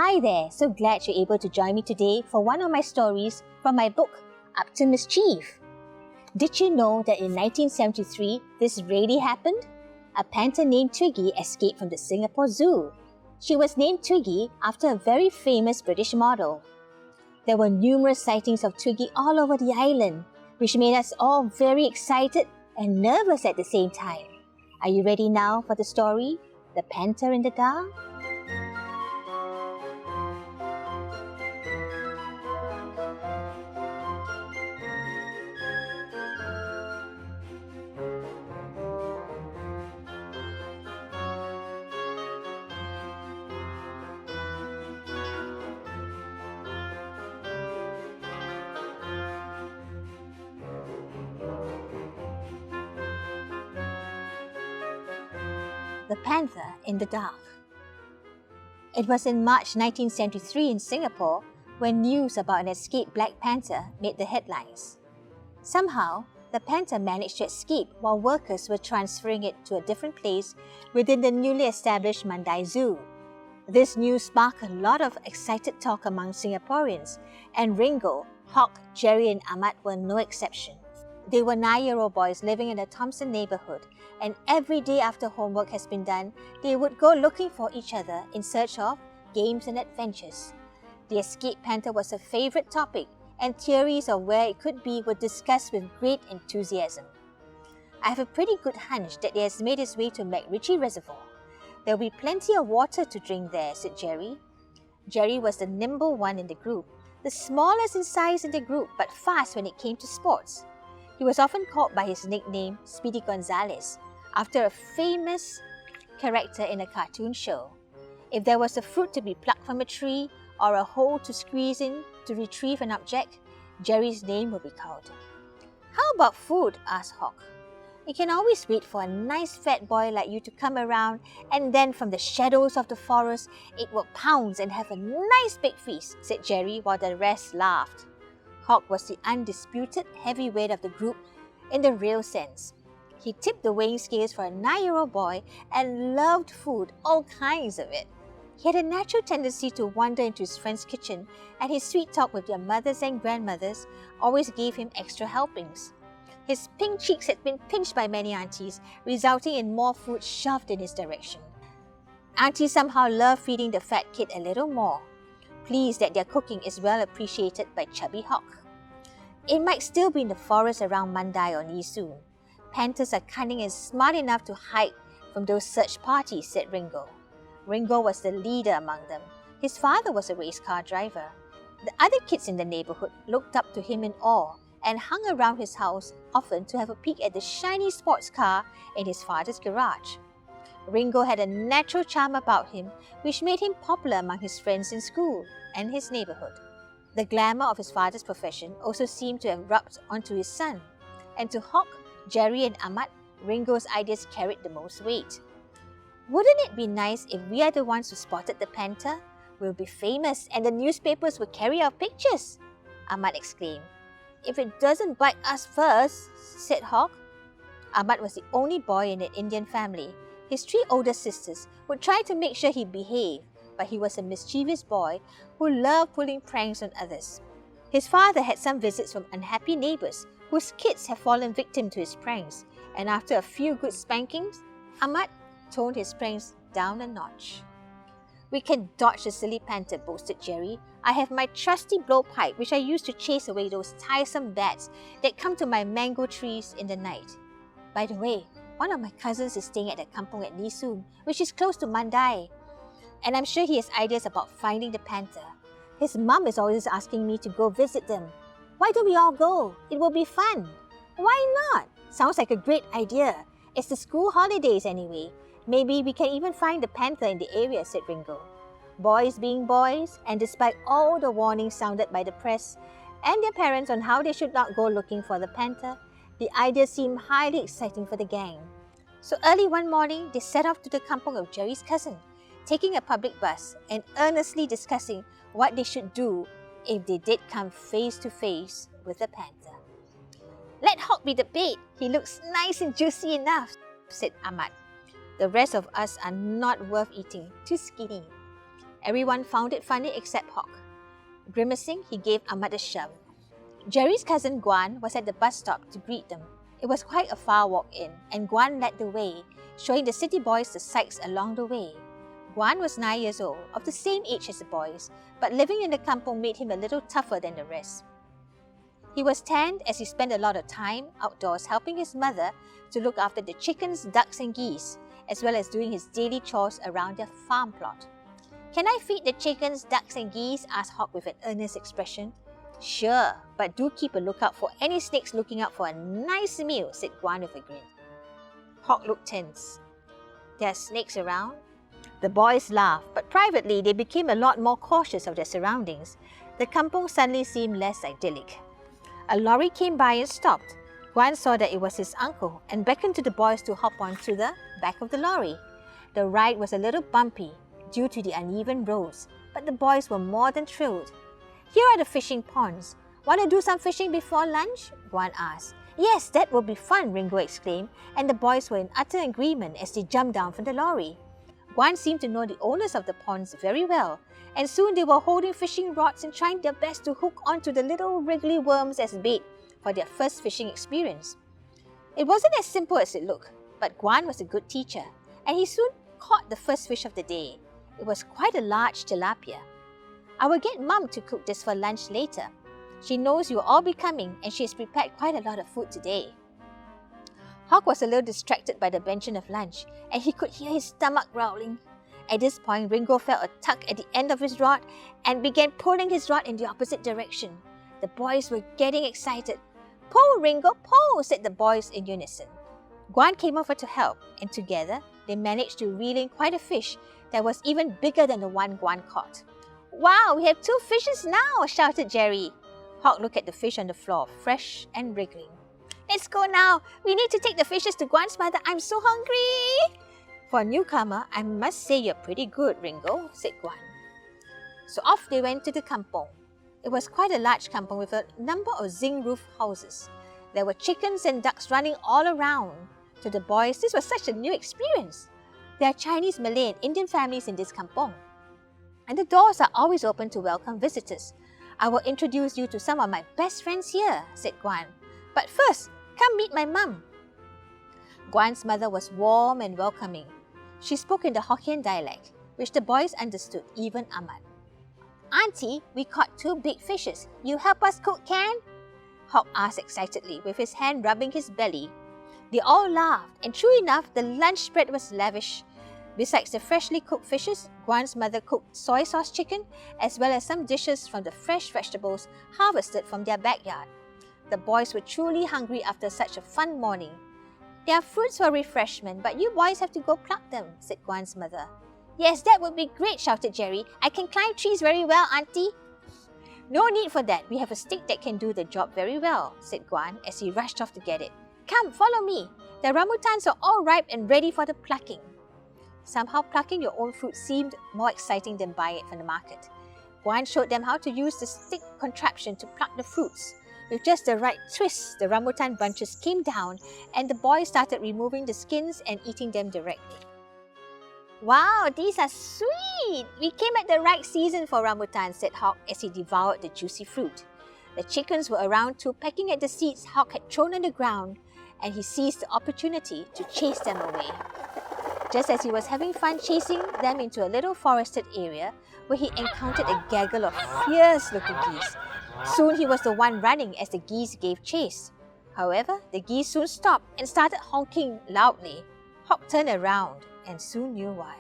Hi there, so glad you're able to join me today for one of my stories from my book, Up to Mischief. Did you know that in 1973, this really happened? A panther named Twiggy escaped from the Singapore Zoo. She was named Twiggy after a very famous British model. There were numerous sightings of Twiggy all over the island, which made us all very excited and nervous at the same time. Are you ready now for the story, The Panther in the Dark? The Panther in the Dark. It was in March 1973 in Singapore when news about an escaped Black Panther made the headlines. Somehow, the panther managed to escape while workers were transferring it to a different place within the newly established Mandai Zoo. This news sparked a lot of excited talk among Singaporeans, and Ringo, Hawk, Jerry and Ahmad were no exception. They were 9-year-old boys living in the Thompson neighborhood, and every day after homework has been done, they would go looking for each other in search of games and adventures. The escaped panther was a favorite topic, and theories of where it could be were discussed with great enthusiasm. I have a pretty good hunch that it has made its way to McRitchie Reservoir. There will be plenty of water to drink there, said Jerry. Jerry was the nimble one in the group, the smallest in size in the group but fast when it came to sports. He was often called by his nickname Speedy Gonzales, after a famous character in a cartoon show. If there was a fruit to be plucked from a tree or a hole to squeeze in to retrieve an object, Jerry's name would be called. How about food? Asked Hawk. You can always wait for a nice fat boy like you to come around, and then from the shadows of the forest, it will pounce and have a nice big feast, said Jerry while the rest laughed. Hawk was the undisputed heavyweight of the group in the real sense. He tipped the weighing scales for a 9-year-old boy and loved food, all kinds of it. He had a natural tendency to wander into his friend's kitchen, and his sweet talk with their mothers and grandmothers always gave him extra helpings. His pink cheeks had been pinched by many aunties, resulting in more food shoved in his direction. Aunties somehow loved feeding the fat kid a little more, pleased that their cooking is well appreciated by chubby Hawk. It might still be in the forest around Mandai or Nee Soon. Panthers are cunning and smart enough to hide from those search parties, said Ringo. Ringo was the leader among them. His father was a race car driver. The other kids in the neighborhood looked up to him in awe and hung around his house often to have a peek at the shiny sports car in his father's garage. Ringo had a natural charm about him which made him popular among his friends in school and his neighborhood. The glamour of his father's profession also seemed to have rubbed onto his son, and to Hawk, Jerry and Ahmad, Ringo's ideas carried the most weight. Wouldn't it be nice if we are the ones who spotted the panther? We'll be famous and the newspapers will carry our pictures, Ahmad exclaimed. If it doesn't bite us first, said Hawk. Ahmad was the only boy in an Indian family. His 3 older sisters would try to make sure he behaved, but he was a mischievous boy who loved pulling pranks on others. His father had some visits from unhappy neighbors whose kids had fallen victim to his pranks, and after a few good spankings, Ahmad toned his pranks down a notch. We can dodge the silly panther, boasted Jerry. I have my trusty blowpipe which I use to chase away those tiresome bats that come to my mango trees in the night. By the way, one of my cousins is staying at the kampong at Nee Soon, which is close to Mandai, and I'm sure he has ideas about finding the panther. His mum is always asking me to go visit them. Why don't we all go? It will be fun. Why not? Sounds like a great idea. It's the school holidays anyway. Maybe we can even find the panther in the area, said Ringo. Boys being boys, and despite all the warnings sounded by the press and their parents on how they should not go looking for the panther, the idea seemed highly exciting for the gang. So early one morning, they set off to the kampong of Jerry's cousin, taking a public bus and earnestly discussing what they should do if they did come face to face with the panther. Let Hawk be the bait. He looks nice and juicy enough, said Ahmad. The rest of us are not worth eating, too skinny. Everyone found it funny except Hawk. Grimacing, he gave Ahmad a shove. Jerry's cousin Guan was at the bus stop to greet them. It was quite a far walk in, and Guan led the way, showing the city boys the sights along the way. Guan was 9 years old, of the same age as the boys, but living in the kampong made him a little tougher than the rest. He was tanned as he spent a lot of time outdoors helping his mother to look after the chickens, ducks and geese, as well as doing his daily chores around their farm plot. "Can I feed the chickens, ducks and geese?" asked Hawk with an earnest expression. "Sure, but do keep a lookout for any snakes looking out for a nice meal," said Guan with a grin. Hawk looked tense. "There are snakes around?" The boys laughed, but privately they became a lot more cautious of their surroundings. The kampong suddenly seemed less idyllic. A lorry came by and stopped. Guan saw that it was his uncle and beckoned to the boys to hop onto the back of the lorry. The ride was a little bumpy due to the uneven roads, but the boys were more than thrilled. "Here are the fishing ponds. Want to do some fishing before lunch?" Guan asked. "Yes, that will be fun," Ringo exclaimed, and the boys were in utter agreement as they jumped down from the lorry. Guan seemed to know the owners of the ponds very well, and soon they were holding fishing rods and trying their best to hook onto the little wriggly worms as bait for their first fishing experience. It wasn't as simple as it looked, but Guan was a good teacher, and he soon caught the first fish of the day. It was quite a large tilapia. "I will get Mum to cook this for lunch later. She knows you will all be coming, and she has prepared quite a lot of food today." Hawk was a little distracted by the mention of lunch, and he could hear his stomach growling. At this point, Ringo felt a tug at the end of his rod and began pulling his rod in the opposite direction. The boys were getting excited. "Pull, Ringo, pull," said the boys in unison. Guan came over to help, and together they managed to reel in quite a fish that was even bigger than the one Guan caught. "Wow, we have 2 fishes now," shouted Jerry. Hawk looked at the fish on the floor, fresh and wriggling. "Let's go now. We need to take the fishes to Guan's mother. I'm so hungry." "For a newcomer, I must say you're pretty good, Ringo," said Guan. So off they went to the kampong. It was quite a large kampong with a number of zinc roof houses. There were chickens and ducks running all around. To the boys, this was such a new experience. There are Chinese, Malay and Indian families in this kampong, and the doors are always open to welcome visitors. "I will introduce you to some of my best friends here," said Guan. "But first, come meet my mum." Guan's mother was warm and welcoming. She spoke in the Hokkien dialect, which the boys understood, even Ahmad. "Auntie, we caught 2 big fishes. You help us cook, can?" Hawk asked excitedly, with his hand rubbing his belly. They all laughed, and true enough, the lunch spread was lavish. Besides the freshly cooked fishes, Guan's mother cooked soy sauce chicken, as well as some dishes from the fresh vegetables harvested from their backyard. The boys were truly hungry after such a fun morning. "There are fruits for refreshment, but you boys have to go pluck them," said Guan's mother. "Yes, that would be great," shouted Jerry. "I can climb trees very well, Auntie." "No need for that. We have a stick that can do the job very well," said Guan as he rushed off to get it. "Come, follow me. The rambutans are all ripe and ready for the plucking." Somehow, plucking your own fruit seemed more exciting than buying it from the market. Guan showed them how to use the stick contraption to pluck the fruits. With just the right twist, the rambutan bunches came down, and the boys started removing the skins and eating them directly. "Wow, these are sweet! We came at the right season for rambutan," said Hawk as he devoured the juicy fruit. The chickens were around too, pecking at the seeds Hawk had thrown on the ground, and he seized the opportunity to chase them away. Just as he was having fun chasing them into a little forested area, where he encountered a gaggle of fierce-looking geese. Soon he was the one running as the geese gave chase. However, the geese soon stopped and started honking loudly. Hawk turned around and soon knew why.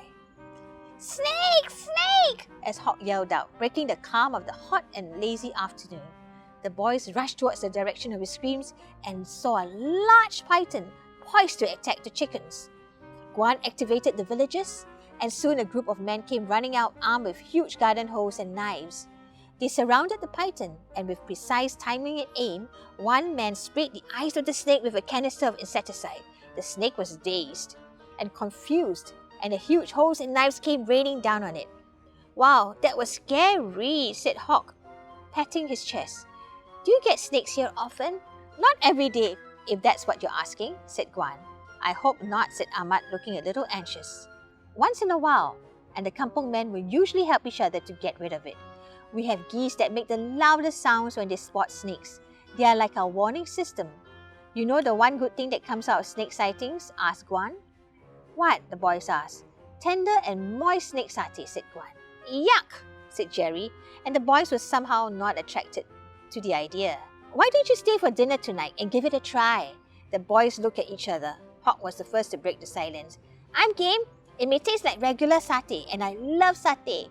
"Snake! Snake!" as Hawk yelled out, breaking the calm of the hot and lazy afternoon. The boys rushed towards the direction of his screams and saw a large python poised to attack the chickens. Guan activated the villagers, and soon a group of men came running out armed with huge garden hoes and knives. They surrounded the python, and with precise timing and aim, one man sprayed the eyes of the snake with a canister of insecticide. The snake was dazed and confused, and the huge hoes and knives came raining down on it. "Wow, that was scary," said Hawk, patting his chest. "Do you get snakes here often?" "Not every day, if that's what you're asking," said Guan. "I hope not," said Ahmad, looking a little anxious. "Once in a while, and the kampong men will usually help each other to get rid of it. We have geese that make the loudest sounds when they spot snakes. They are like our warning system. You know the one good thing that comes out of snake sightings? Asked Guan. What? The boys asked. Tender and moist snake satay, said Guan. Yuck, said Jerry, and the boys were somehow not attracted to the idea. Why don't you stay for dinner tonight and give it a try? The boys looked at each other. Hawk was the first to break the silence. I'm game. It may taste like regular satay, and I love satay.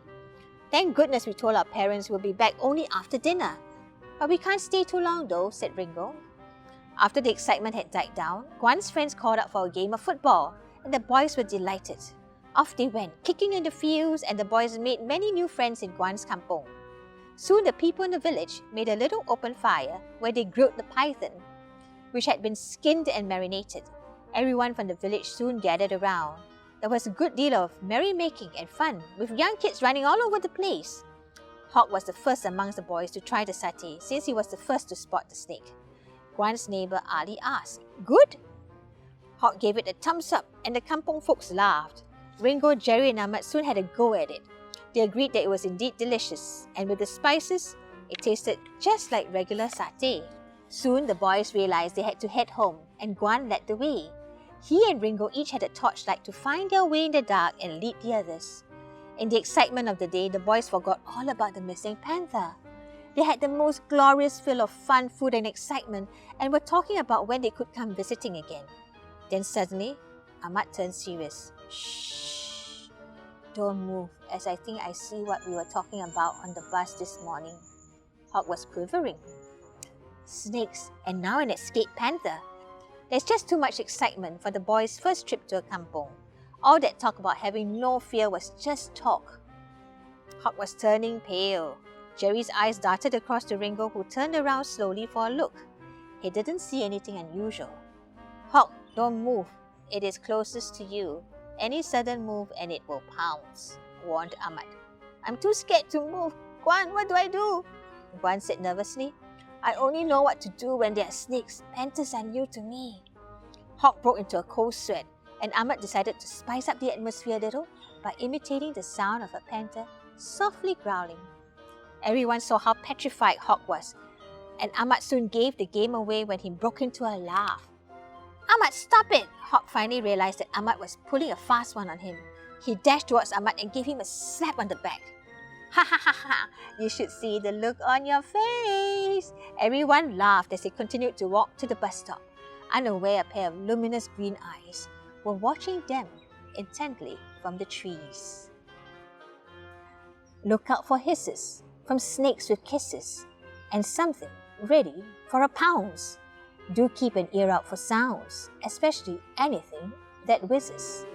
Thank goodness we told our parents we'll be back only after dinner. But we can't stay too long though, said Ringo. After the excitement had died down, Guan's friends called out for a game of football, and the boys were delighted. Off they went, kicking in the fields, and the boys made many new friends in Guan's kampong. Soon the people in the village made a little open fire where they grilled the python, which had been skinned and marinated. Everyone from the village soon gathered around. There was a good deal of merrymaking and fun, with young kids running all over the place. Hawk was the first amongst the boys to try the satay, since he was the first to spot the snake. Guan's neighbor Ali asked, Good? Hawk gave it a thumbs up, and the kampong folks laughed. Ringo, Jerry and Ahmad soon had a go at it. They agreed that it was indeed delicious, and with the spices, it tasted just like regular satay. Soon the boys realized they had to head home, and Guan led the way. He and Ringo each had a torchlight to find their way in the dark and lead the others. In the excitement of the day, the boys forgot all about the missing panther. They had the most glorious fill of fun, food and excitement and were talking about when they could come visiting again. Then suddenly, Ahmad turned serious. Shh! Don't move, as I think I see what we were talking about on the bus this morning. Hawk was quivering. Snakes, and now an escaped panther. There's just too much excitement for the boys' first trip to a kampong. All that talk about having no fear was just talk. Hawk was turning pale. Jerry's eyes darted across to Ringo, who turned around slowly for a look. He didn't see anything unusual. Hawk, don't move. It is closest to you. Any sudden move and it will pounce, warned Ahmad. I'm too scared to move. Guan, what do I do? Guan said nervously. I only know what to do when there are snakes. Panthers are new to me. Hawk broke into a cold sweat, and Ahmad decided to spice up the atmosphere a little by imitating the sound of a panther softly growling. Everyone saw how petrified Hawk was, and Ahmad soon gave the game away when he broke into a laugh. Ahmad, stop it! Hawk finally realized that Ahmad was pulling a fast one on him. He dashed towards Ahmad and gave him a slap on the back. Ha ha ha ha! You should see the look on your face! Everyone laughed as they continued to walk to the bus stop, unaware a pair of luminous green eyes were watching them intently from the trees. Look out for hisses from snakes with kisses, and something ready for a pounce. Do keep an ear out for sounds, especially anything that whizzes.